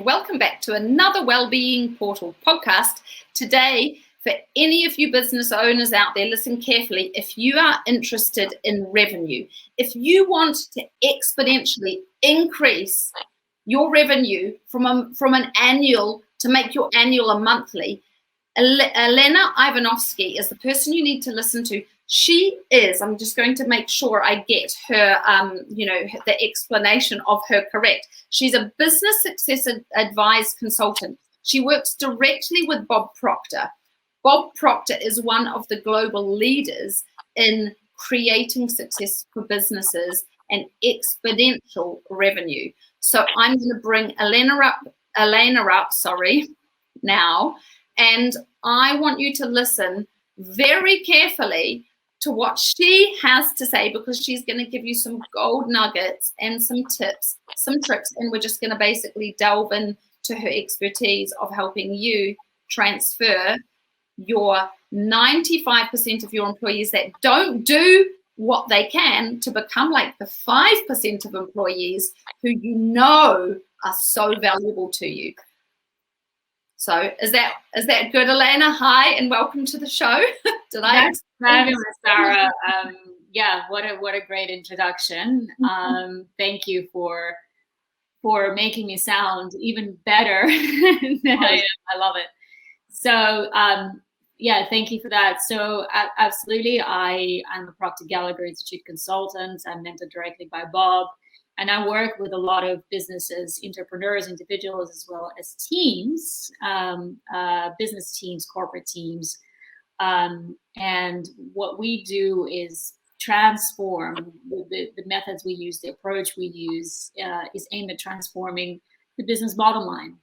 welcome back to another Wellbeing Portal podcast. Today, for any of you business owners out there, listen carefully. If you are interested in revenue, if you want to exponentially increase your revenue from an annual to make your annual a monthly, Elena Ivanovski is the person you need to listen to. She is, I'm just going to make sure I get her, the explanation of her correct. She's a business success advised consultant. She works directly with Bob Proctor. Bob Proctor is one of the global leaders in creating success for businesses and exponential revenue. So I'm going to bring Elena up now, and I want you to listen very carefully to what she has to say, because she's going to give you some gold nuggets and some tips, some tricks, and we're just going to basically delve into her expertise of helping you transfer your 95% of your employees that don't do what they can to become like the 5% of employees who you know are so valuable to you. So is that good, Elena? Hi, and welcome to the show. That's fabulous, Sarah. What a great introduction. Thank you for making me sound even better than I am. I love it. So thank you for that. So absolutely, I'm a Proctor Gallagher Institute consultant. I'm mentored directly by Bob. And I work with a lot of businesses, entrepreneurs, individuals, as well as teams, business teams, corporate teams. And what we do is transform the methods we use, the approach we use is aimed at transforming the business bottom line.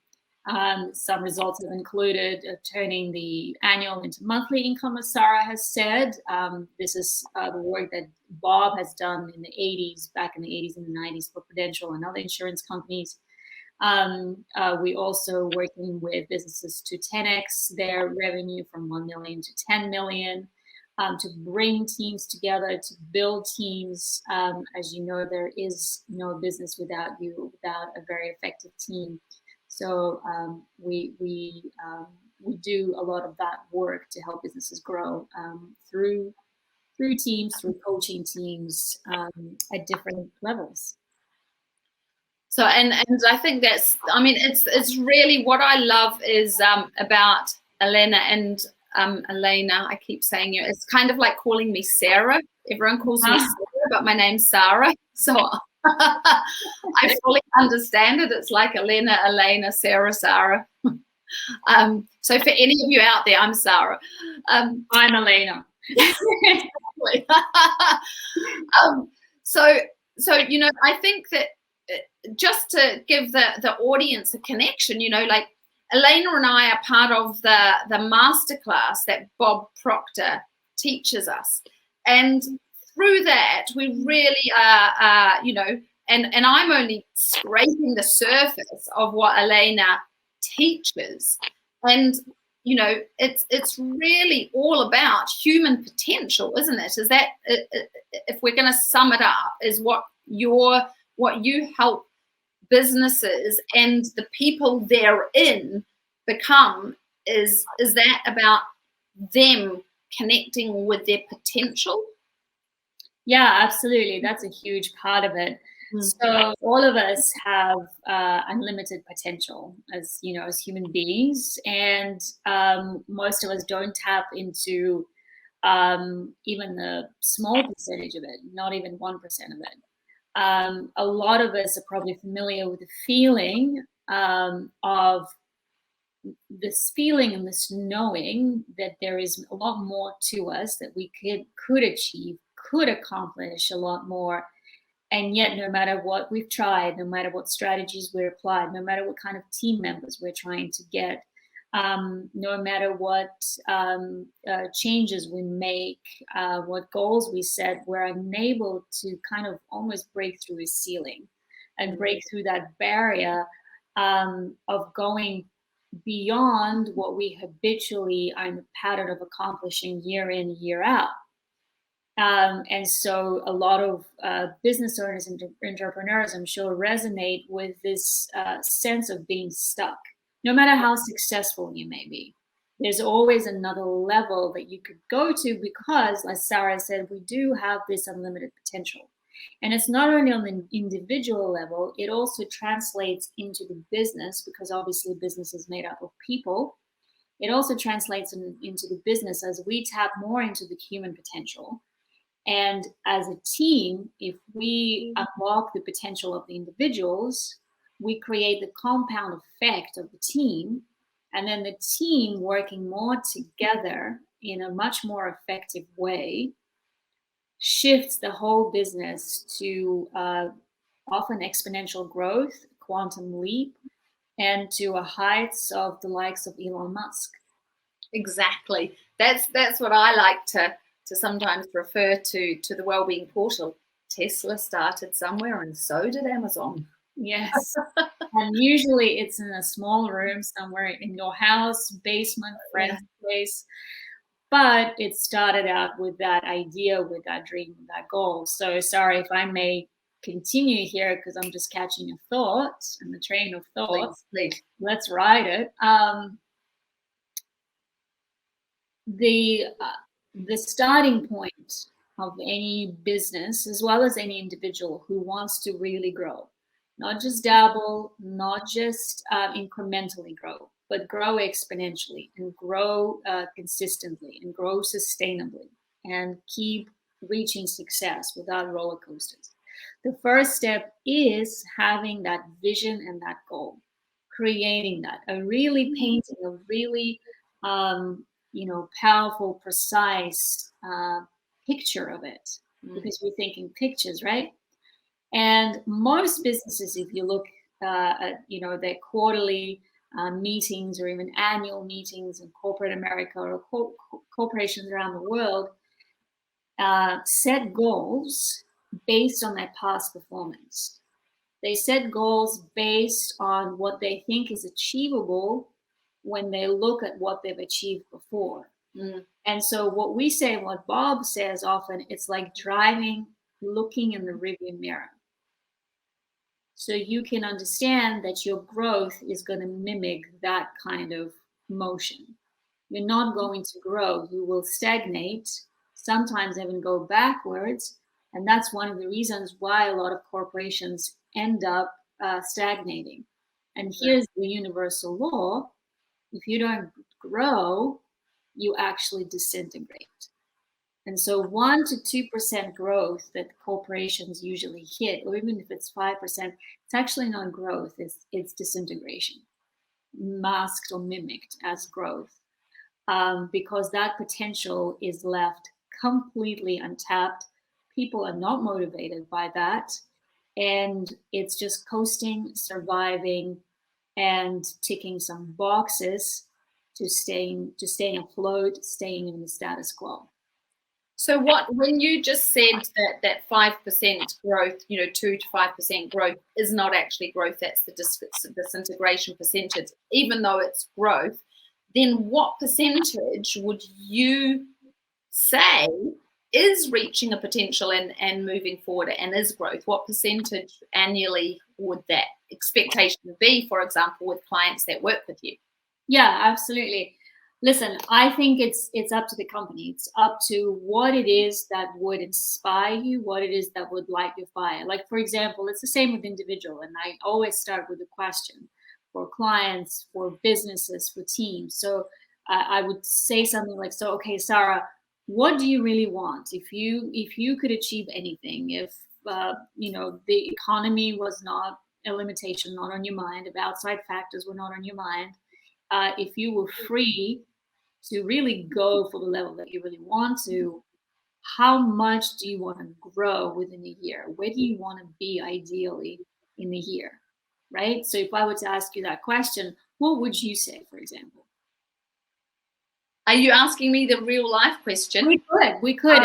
Some results have included turning the annual into monthly income, as Sarah has said. This is the work that Bob has done in the 80s, back in the 80s and the 90s for Prudential and other insurance companies. We also working with businesses to 10x their revenue from 1 million to 10 million, to bring teams together, to build teams. As you know, there is no business without a very effective team. So we do a lot of that work to help businesses grow through teams, through coaching teams at different levels. So and I think it's really what I love is about Elena and Elena. I keep saying it. It's kind of like calling me Sarah. Everyone calls me Sarah, but my name's Sarah. So I fully understand it. It's like Elena, Sarah. So for any of you out there, I'm Sarah. I'm Elena. So I think that just to give the audience a connection, like Elena and I are part of the masterclass that Bob Proctor teaches us, and through that we really are and I'm only scraping the surface of what Elena teaches, and it's really all about human potential, isn't it? Is that, if we're going to sum it up, is what you help businesses and the people therein become, is that about them connecting with their potential? Yeah, absolutely. That's a huge part of it. So all of us have unlimited potential as human beings, and most of us don't tap into even a small percentage of it, not even 1% of it. A lot of us are probably familiar with the feeling of this feeling and this knowing that there is a lot more to us that we could achieve, could accomplish a lot more. And yet, no matter what we've tried, no matter what strategies we applied, no matter what kind of team members we're trying to get, no matter what changes we make, what goals we set, we're unable to kind of almost break through a ceiling and break through that barrier of going beyond what we habitually are in the pattern of accomplishing year in, year out. And so a lot of business owners and entrepreneurs, I'm sure, resonate with this sense of being stuck. No matter how successful you may be, there's always another level that you could go to because, as Sarah said, we do have this unlimited potential. And it's not only on the individual level, it also translates into the business, because obviously business is made up of people. It also translates into the business as we tap more into the human potential. And as a team, if we unlock the potential of the individuals, we create the compound effect of the team. And then the team working more together in a much more effective way shifts the whole business to often exponential growth, quantum leap, and to a heights of the likes of Elon Musk. Exactly. That's what I like to sometimes refer to the Wellbeing Portal. Tesla started somewhere, and so did Amazon. Yes. And usually it's in a small room somewhere in your house, basement, friend's place. But it started out with that idea, with that dream, with that goal. So sorry if I may continue here, because I'm just catching a thought and the train of thought. Please. Let's ride it. The starting point of any business, as well as any individual who wants to really grow, not just dabble, not just incrementally grow, but grow exponentially and grow consistently and grow sustainably and keep reaching success without roller coasters. The first step is having that vision and that goal, creating that, really painting a really powerful, precise picture of it, because we're thinking pictures, right? And most businesses, if you look at their quarterly meetings or even annual meetings in corporate America or corporations around the world, set goals based on their past performance. They set goals based on what they think is achievable when they look at what they've achieved before. And so what we say, what Bob says often, it's like driving, looking in the rearview mirror. So you can understand that your growth is going to mimic that kind of motion. You're not going to grow. You will stagnate, sometimes even go backwards. And that's one of the reasons why a lot of corporations end up stagnating. And here's the universal law. If you don't grow, you actually disintegrate. And so 1 to 2% growth that corporations usually hit, or even if it's 5%, it's actually not growth, it's disintegration, masked or mimicked as growth, because that potential is left completely untapped. People are not motivated by that. And it's just coasting, surviving, and ticking some boxes to staying afloat, staying in the status quo. So when you just said that 5% growth, 2 to 5% growth is not actually growth, that's the disintegration percentage, even though it's growth, then what percentage would you say is reaching a potential and moving forward and is growth? What percentage annually would that expectation be, for example, with clients that work with you? Yeah, absolutely. Listen, I think it's up to the company. It's up to what it is that would inspire you, what it is that would light your fire. Like, for example, it's the same with individual. And I always start with a question for clients, for businesses, for teams. So I would say something like, so, okay, Sarah, what do you really want? If you could achieve anything, if the economy was not a limitation, not on your mind, if outside factors were not on your mind, if you were free to really go for the level that you really want to, how much do you want to grow within a year? Where do you want to be ideally in a year, right? So if I were to ask you that question, what would you say, for example? Are you asking me the real life question? We could.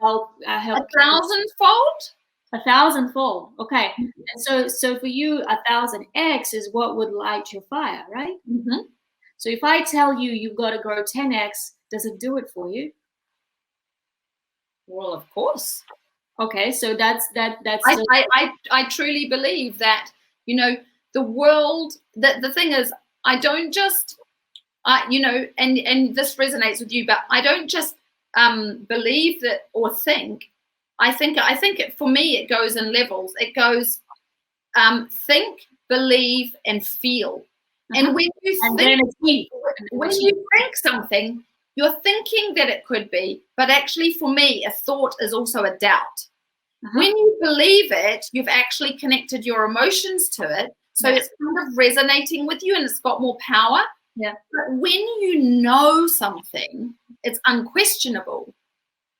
Help 1,000-fold? 1,000-fold. Okay. And so for you, 1,000x is what would light your fire, right? Mm-hmm. So if I tell you you've got to grow 10x, does it do it for you? Well, of course. Okay, so that's I truly believe that, you know, the world, that the thing is, I don't just, you know, and this resonates with you, but I don't just believe that or think. I think for me, it goes in levels. It goes think, believe, and feel. And when you think something, you're thinking that it could be, but actually for me, a thought is also a doubt. When you believe it, you've actually connected your emotions to it. So it's kind of resonating with you and it's got more power. Yeah. But when you know something, it's unquestionable.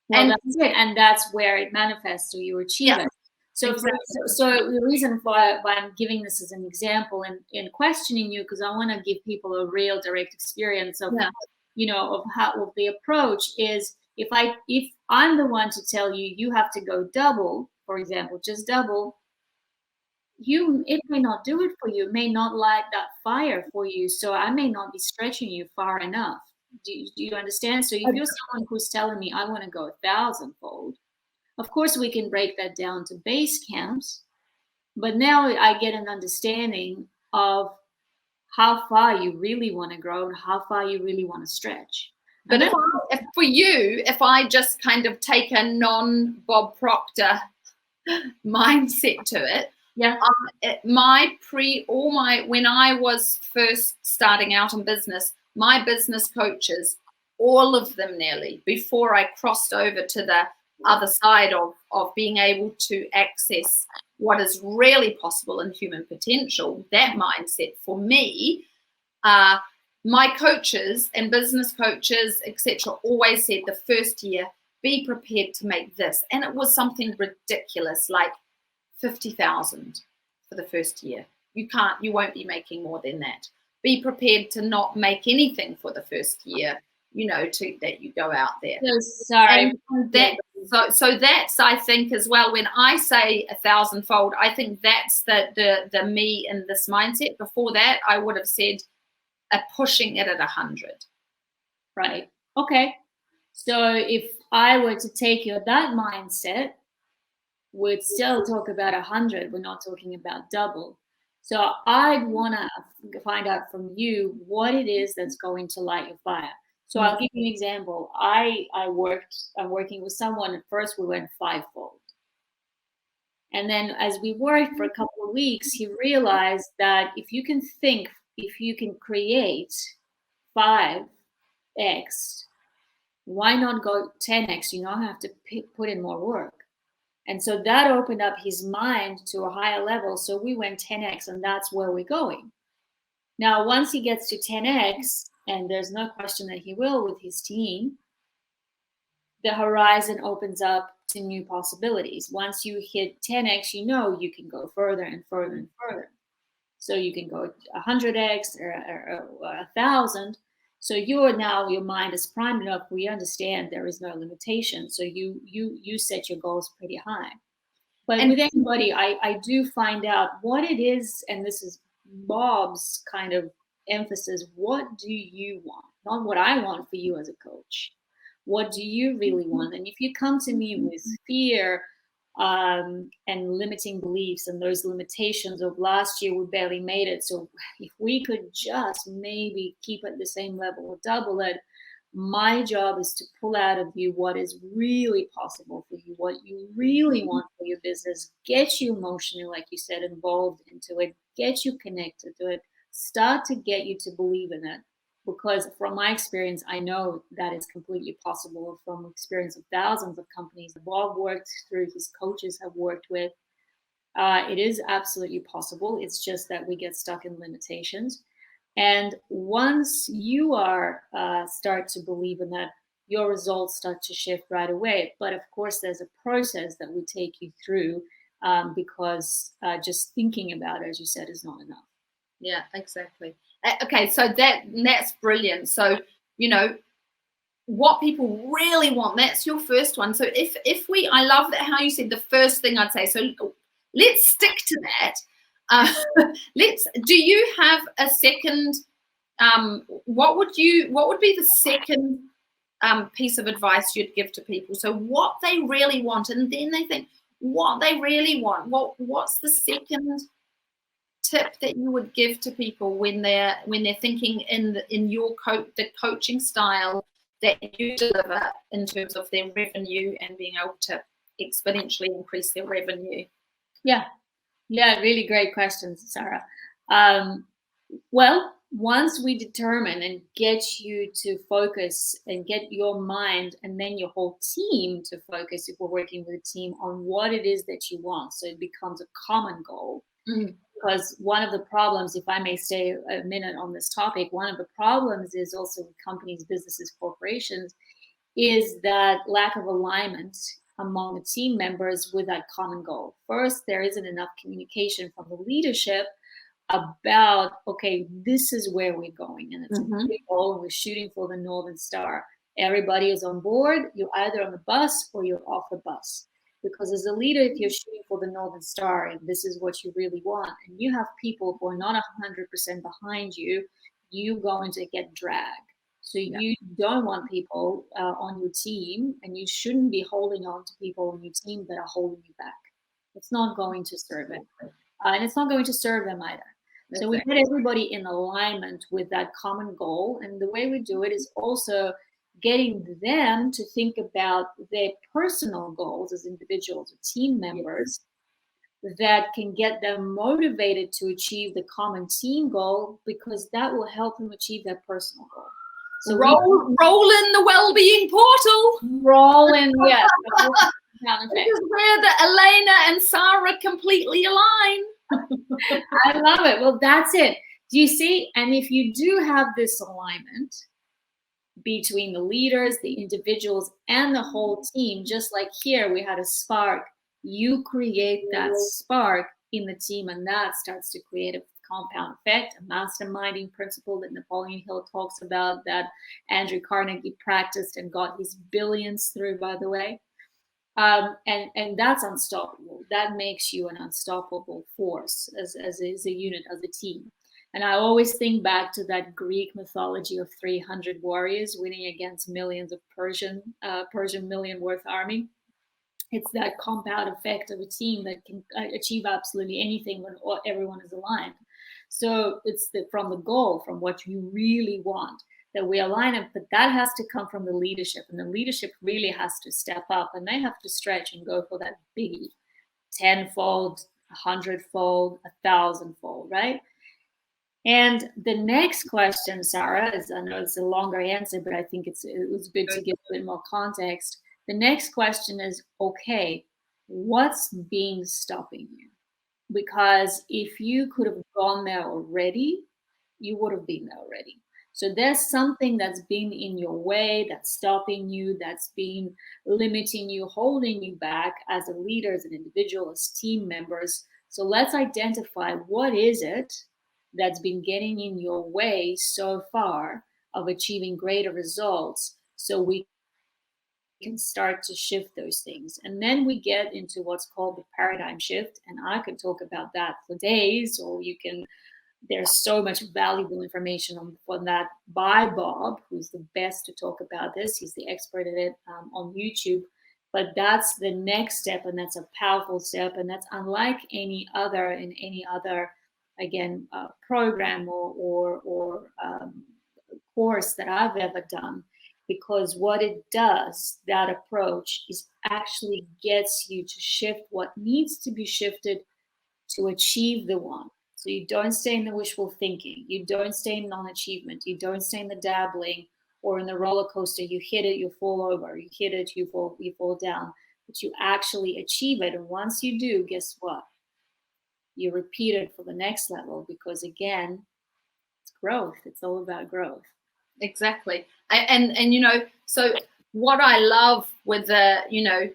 Well, that's it. And that's where it manifests, so you achieve it. So, exactly. so the reason why I'm giving this as an example in questioning you, because I want to give people a real direct experience of, you know, of the approach is, if I'm the one to tell you, you have to go double, for example, just double, it may not do it for you, it may not light that fire for you. So I may not be stretching you far enough. Do you understand? So if you're someone who's telling me, I want to go 1,000-fold, of course, we can break that down to base camps, but now I get an understanding of how far you really want to grow and how far you really want to stretch. But if I just kind of take a non-Bob Proctor mindset to it, when I was first starting out in business, my business coaches, all of them nearly, before I crossed over to the other side of being able to access what is really possible in human potential, that mindset for me, my coaches and business coaches, etc., always said the first year, be prepared to make this. And it was something ridiculous, like 50,000 for the first year. You won't be making more than that. Be prepared to not make anything for the first year, you know, that you go out there. Sorry. So that's, I think, as well, when I say 1,000-fold, I think that's the me in this mindset. Before that, I would have said pushing it at 100. Right. Okay. So if I were to take you that mindset, we'd still talk about 100. We're not talking about double. So I'd want to find out from you what it is that's going to light your fire. So I'll give you an example. I'm working with someone. At first we went 5-fold. And then as we worked for a couple of weeks, he realized that if you can create 5x, why not go 10x? You don't have to put in more work. And so that opened up his mind to a higher level. So we went 10x, and that's where we're going. Now, once he gets to 10x, and there's no question that he will with his team, the horizon opens up to new possibilities. Once you hit 10x, you know you can go further and further and further. So you can go 100x or 1,000. So your mind is primed enough. We understand there is no limitation. So you set your goals pretty high. But with anybody, I do find out what it is, and this is Bob's kind of emphasis. What do you want? Not what I want for you as a coach. What do you really want? And if you come to me with fear and limiting beliefs and those limitations of last year, we barely made it. So if we could just maybe keep at the same level or double it, my job is to pull out of you what is really possible for you, what you really want for your business, get you emotionally, like you said, involved into it, get you connected to it, start to get you to believe in it. Because from my experience, I know that is completely possible. From experience of thousands of companies that Bob worked through, his coaches have worked with, it is absolutely possible. It's just that we get stuck in limitations. And once you start to believe in that, your results start to shift right away. But of course, there's a process that we take you through because just thinking about it, as you said, is not enough. Yeah, exactly. Okay, so that's brilliant. So, you know, what people really want, that's your first one. So I love that how you said the first thing I'd say. So let's stick to that. Do you have a second, what would be the second piece of advice you'd give to people? So what they really want, and then they think what they really want. What's the second tip that you would give to people when they're thinking in your the coaching style that you deliver in terms of their revenue and being able to exponentially increase their revenue? Yeah, really great questions, Sarah. Well, once we determine and get you to focus and get your mind and then your whole team to focus, if we're working with a team, on what it is that you want, so it becomes a common goal. Mm-hmm. Because one of the problems, if I may stay a minute on this topic, one of the problems is also with companies, businesses, corporations, is that lack of alignment among the team members with that common goal. First, there isn't enough communication from the leadership about, okay, this is where we're going, and it's a big goal, and we're shooting for the Northern Star. Everybody is on board. You're either on the bus or you're off the bus. Because as a leader, if you're shooting for the Northern Star and this is what you really want, and you have people who are not 100% behind you, you're going to get dragged. So you don't want people on your team, and you shouldn't be holding on to people on your team that are holding you back. It's not going to serve it. And it's not going to serve them either. So we get everybody in alignment with that common goal. And the way we do it is also getting them to think about their personal goals as individuals or team members that can get them motivated to achieve the common team goal, because that will help them achieve their personal goal. So roll in the well-being portal. Roll in, yes. This is where the Elena and Sarah completely align. I love it. Well, that's it. Do you see? And if you do have this alignment between the leaders, the individuals, and the whole team, just like here we had a spark, you create that spark in the team, and that starts to create a compound effect, a masterminding principle that Napoleon Hill talks about, that Andrew Carnegie practiced and got his billions through, by the way. And that's unstoppable. That makes you an unstoppable force as a unit, as a team. And I always think back to that Greek mythology of 300 warriors winning against millions of Persian million worth army. It's that compound effect of a team that can achieve absolutely anything when everyone is aligned. So it's from the goal, from what you really want, that we align it, but that has to come from the leadership, and the leadership really has to step up, and they have to stretch and go for that biggie, 10-fold, 100-fold, 1,000-fold, right? And the next question, Sarah, is, I know it's a longer answer, but I think it was good to give a bit more context. The next question is, okay, what's been stopping you? Because if you could have gone there already, you would have been there already. So there's something that's been in your way, that's stopping you, that's been limiting you, holding you back as a leader, as an individual, as team members. So let's identify what is it that's been getting in your way so far of achieving greater results, so we can start to shift those things. And then we get into what's called the paradigm shift. And I could talk about that for days, or there's so much valuable information on that by Bob, who's the best to talk about this. He's the expert at it on YouTube. But that's the next step, and that's a powerful step, and that's unlike any other program or course that I've ever done. Because what it does, that approach, is actually gets you to shift what needs to be shifted to achieve the one. So you don't stay in the wishful thinking. You don't stay in non-achievement. You don't stay in the dabbling or in the roller coaster. You hit it, you fall over. You hit it, you fall down. But you actually achieve it. And once you do, guess what? You repeat it for the next level, because again, it's growth. It's all about growth. Exactly. And so what I love with the,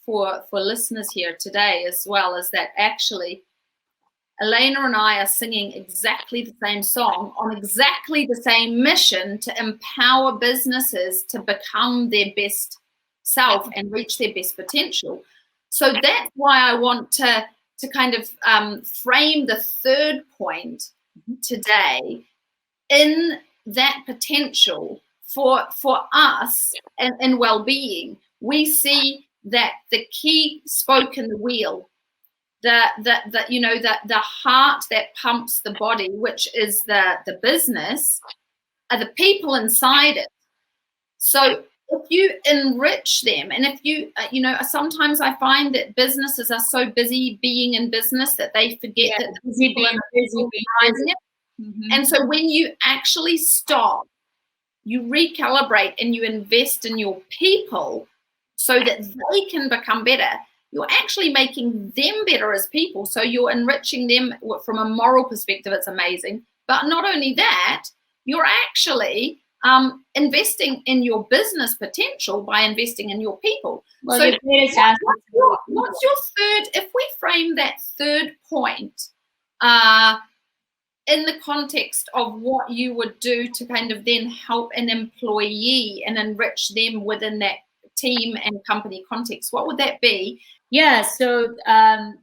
for listeners here today as well, is that actually Elena and I are singing exactly the same song on exactly the same mission to empower businesses to become their best self and reach their best potential. So that's why I want to kind of frame the third point today in that potential for us and well-being, we see that the key spoke in the wheel, the heart that pumps the body, which is the business, are the people inside it. So if you enrich them, and if you, sometimes I find that businesses are so busy being in business that they forget that the people are busy behind it. Mm-hmm. And so when you actually stop, you recalibrate and you invest in your people so that they can become better, you're actually making them better as people. So you're enriching them from a moral perspective. It's amazing. But not only that, you're actually investing in your business potential by investing in your people. Well, so what's your third, if we frame that third point in the context of what you would do to kind of then help an employee and enrich them within that team and company context, what would that be? Yeah, so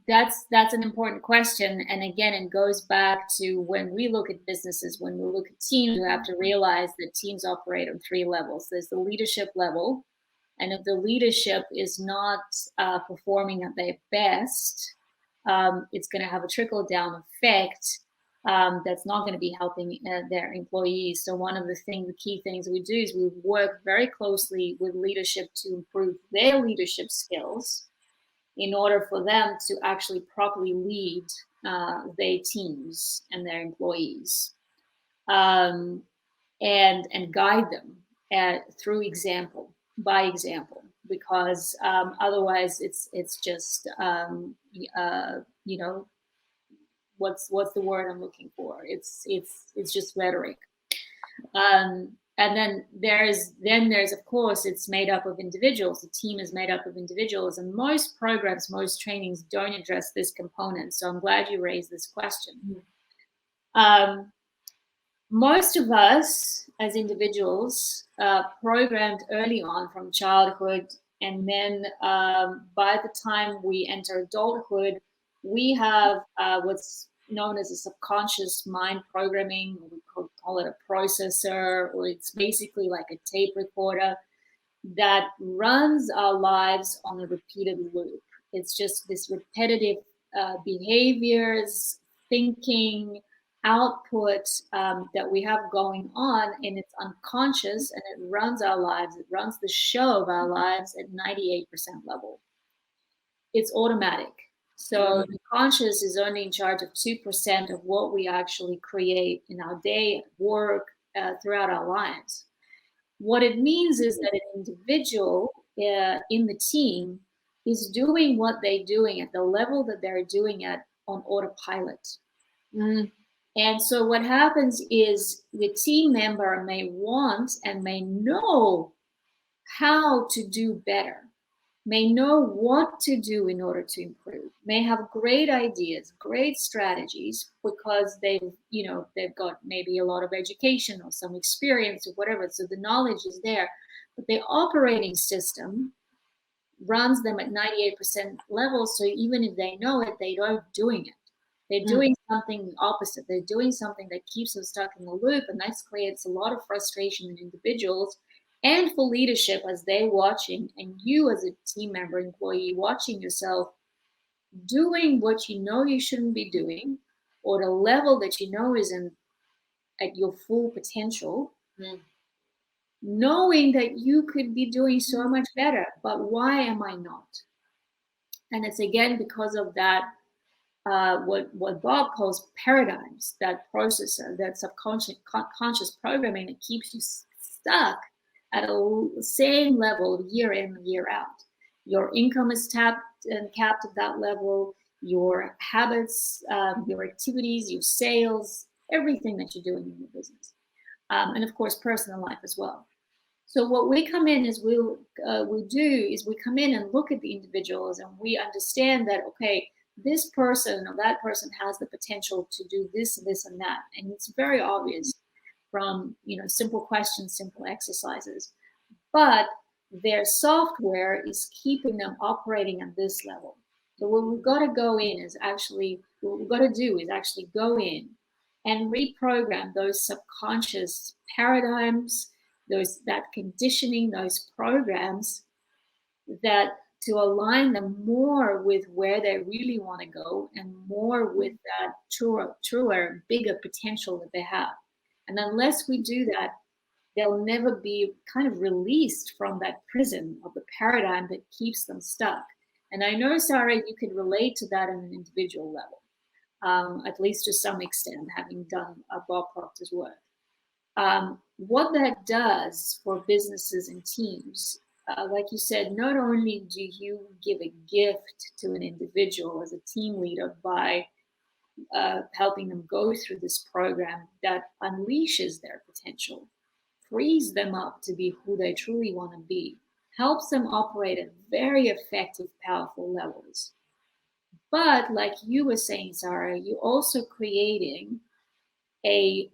that's an important question. And again, it goes back to when we look at businesses, when we look at teams, we have to realize that teams operate on 3 levels. There's the leadership level. And if the leadership is not performing at their best, it's going to have a trickle-down effect that's not going to be helping their employees. So one of the key things we do is we work very closely with leadership to improve their leadership skills in order for them to actually properly lead their teams and their employees, and guide them through by example, because otherwise it's just what's the word I'm looking for? It's just rhetoric. And then there's of course, it's made up of individuals. The team is made up of individuals, and most programs, most trainings don't address this component. So I'm glad you raised this question. Mm-hmm. Most of us as individuals programmed early on from childhood, and then by the time we enter adulthood, we have what's known as a subconscious mind programming. We call it a processor, or it's basically like a tape recorder that runs our lives on a repeated loop. It's just this repetitive behaviors, thinking, output that we have going on, and it's unconscious, and it runs our lives. It runs the show of our lives at 98% level. It's automatic. So the conscious is only in charge of 2% of what we actually create in our day, work, throughout our lives. What it means is that an individual in the team is doing what they're doing at the level that they're doing at on autopilot. Mm. And so what happens is the team member may want and may know how to do better, may know what to do in order to improve, may have great ideas, great strategies, because they've got maybe a lot of education or some experience or whatever. So the knowledge is there, but the operating system runs them at 98% level. So even if they know it, they aren't doing it. They're doing something opposite. They're doing something that keeps them stuck in the loop, and that creates a lot of frustration in individuals and for leadership as they're watching, and you as a team member, employee, watching yourself doing what you know you shouldn't be doing, or the level that you know isn't at your full potential, knowing that you could be doing so much better, but why am I not? And it's again because of that, what Bob calls paradigms, that processor, that subconscious programming that keeps you stuck at a same level year in, year out. Your income is tapped and capped at that level. Your habits, your activities, your sales, everything that you're doing in your business, and of course, personal life as well. So what we come in is we come in and look at the individuals, and we understand that, okay, this person or that person has the potential to do this, this, and that, and it's very obvious from simple questions, simple exercises, but their software is keeping them operating at this level. So what we've got to go in and reprogram those subconscious paradigms, that conditioning, those programs, that to align them more with where they really want to go and more with that truer, bigger potential that they have. And unless we do that, they'll never be kind of released from that prison of the paradigm that keeps them stuck. And I know, Sarah, you could relate to that on an individual level, at least to some extent, having done Bob Proctor's work. What that does for businesses and teams, like you said, not only do you give a gift to an individual as a team leader by helping them go through this program that unleashes their potential, frees them up to be who they truly want to be, helps them operate at very effective, powerful levels. But like you were saying, Sarah, you're also creating a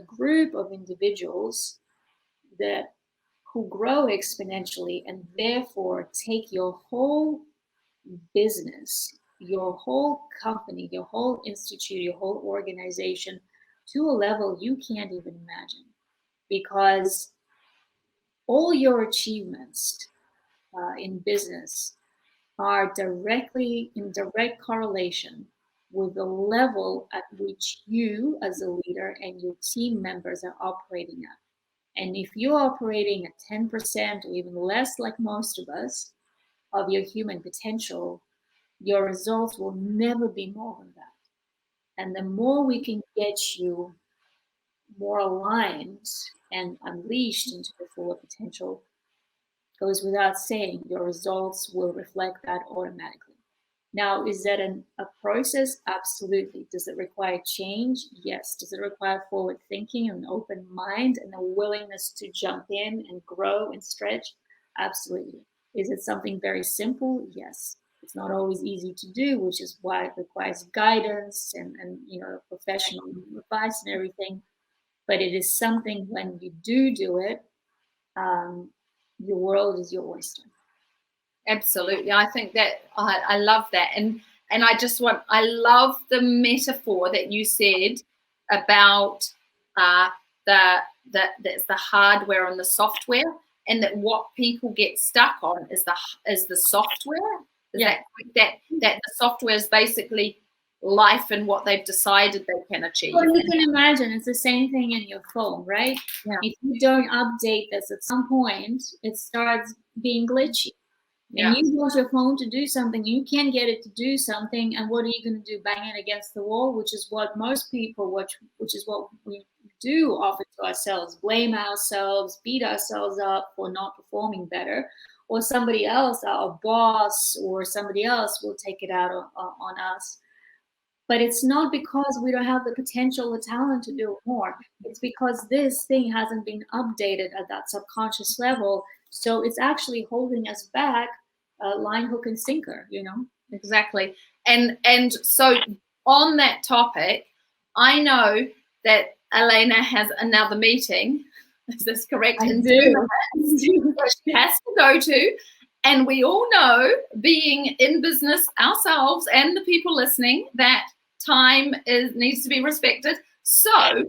group of individuals that who grow exponentially and therefore take your whole business, your whole company, your whole institute, your whole organization to a level you can't even imagine, because all your achievements in business are directly in direct correlation with the level at which you as a leader and your team members are operating at. And if you're operating at 10% or even less, like most of us, of your human potential, your results will never be more than that. And the more we can get you more aligned and unleashed into the fuller potential, goes without saying, your results will reflect that automatically. Now, is that a process? Absolutely. Does it require change? Yes. Does it require forward thinking and an open mind and a willingness to jump in and grow and stretch? Absolutely. Is it something very simple? Yes. It's not always easy to do, which is why it requires guidance and professional advice and everything. But it is something, when you do it, your world is your oyster. Absolutely. I think that I love that. And I love the metaphor that you said about that's the hardware and the software, and that what people get stuck on is the software. That the software is basically life and what they've decided they can achieve. Well, you can imagine it's the same thing in your phone, right? Yeah. If you don't update this at some point, it starts being glitchy. Yeah. And you want your phone to do something, you can't get it to do something, and what are you going to do? Bang it against the wall, which is what most people, which is what we do often to ourselves, blame ourselves, beat ourselves up for not performing better, or somebody else, our boss or somebody else will take it out on us. But it's not because we don't have the potential or talent to do more. It's because this thing hasn't been updated at that subconscious level. So it's actually holding us back, line, hook, and sinker, Exactly. And so on that topic, I know that Elena has another meeting. Is this correct? I do. She has to go to. And we all know, being in business ourselves and the people listening, that time needs to be respected. So in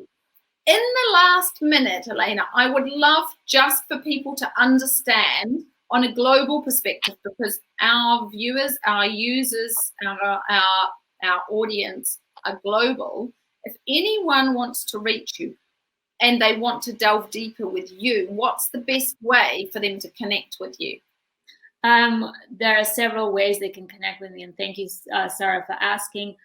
the last minute, Elena, I would love just for people to understand on a global perspective, because our viewers, our users, our audience are global. If anyone wants to reach you and they want to delve deeper with you, what's the best way for them to connect with you? There are several ways they can connect with me, and thank you, Sarah, for asking.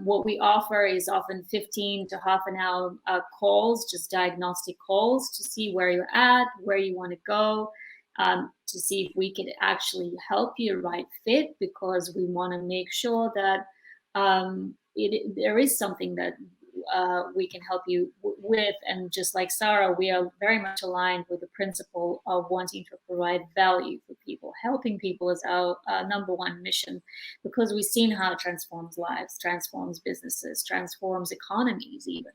What we offer is often 15 to half an hour calls, just diagnostic calls, to see where you're at, where you want to go, to see if we could actually help you right fit, because we want to make sure that there is something that we can help you with. And just like Sarah, we are very much aligned with the principle of wanting to provide value for people. Helping people is our number one mission, because we've seen how it transforms lives, transforms businesses, transforms economies even.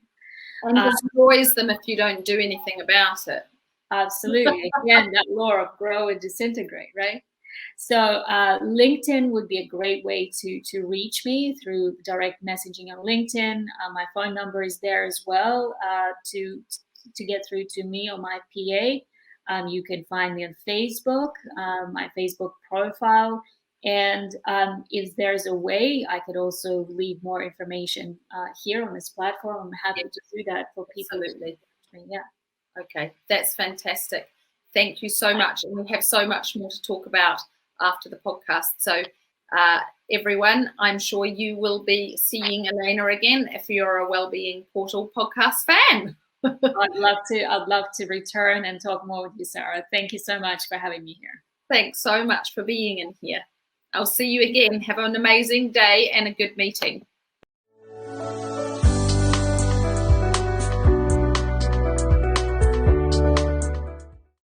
And destroys them if you don't do anything about it. Absolutely. Again, that law of grow and disintegrate, right? So LinkedIn would be a great way to reach me, through direct messaging on LinkedIn. My phone number is there as well, to to get through to me or my PA, you can find me on Facebook, my Facebook profile. And if there's a way, I could also leave more information here on this platform. I'm happy to do that for people. Absolutely. Yeah. Okay, that's fantastic. Thank you so much. And we have so much more to talk about after the podcast. So everyone, I'm sure you will be seeing Elena again if you're a Wellbeing Portal podcast fan. I'd love to return and talk more with you, Sarah. Thank you so much for having me here. Thanks so much for being in here. I'll see you again. Have an amazing day and a good meeting.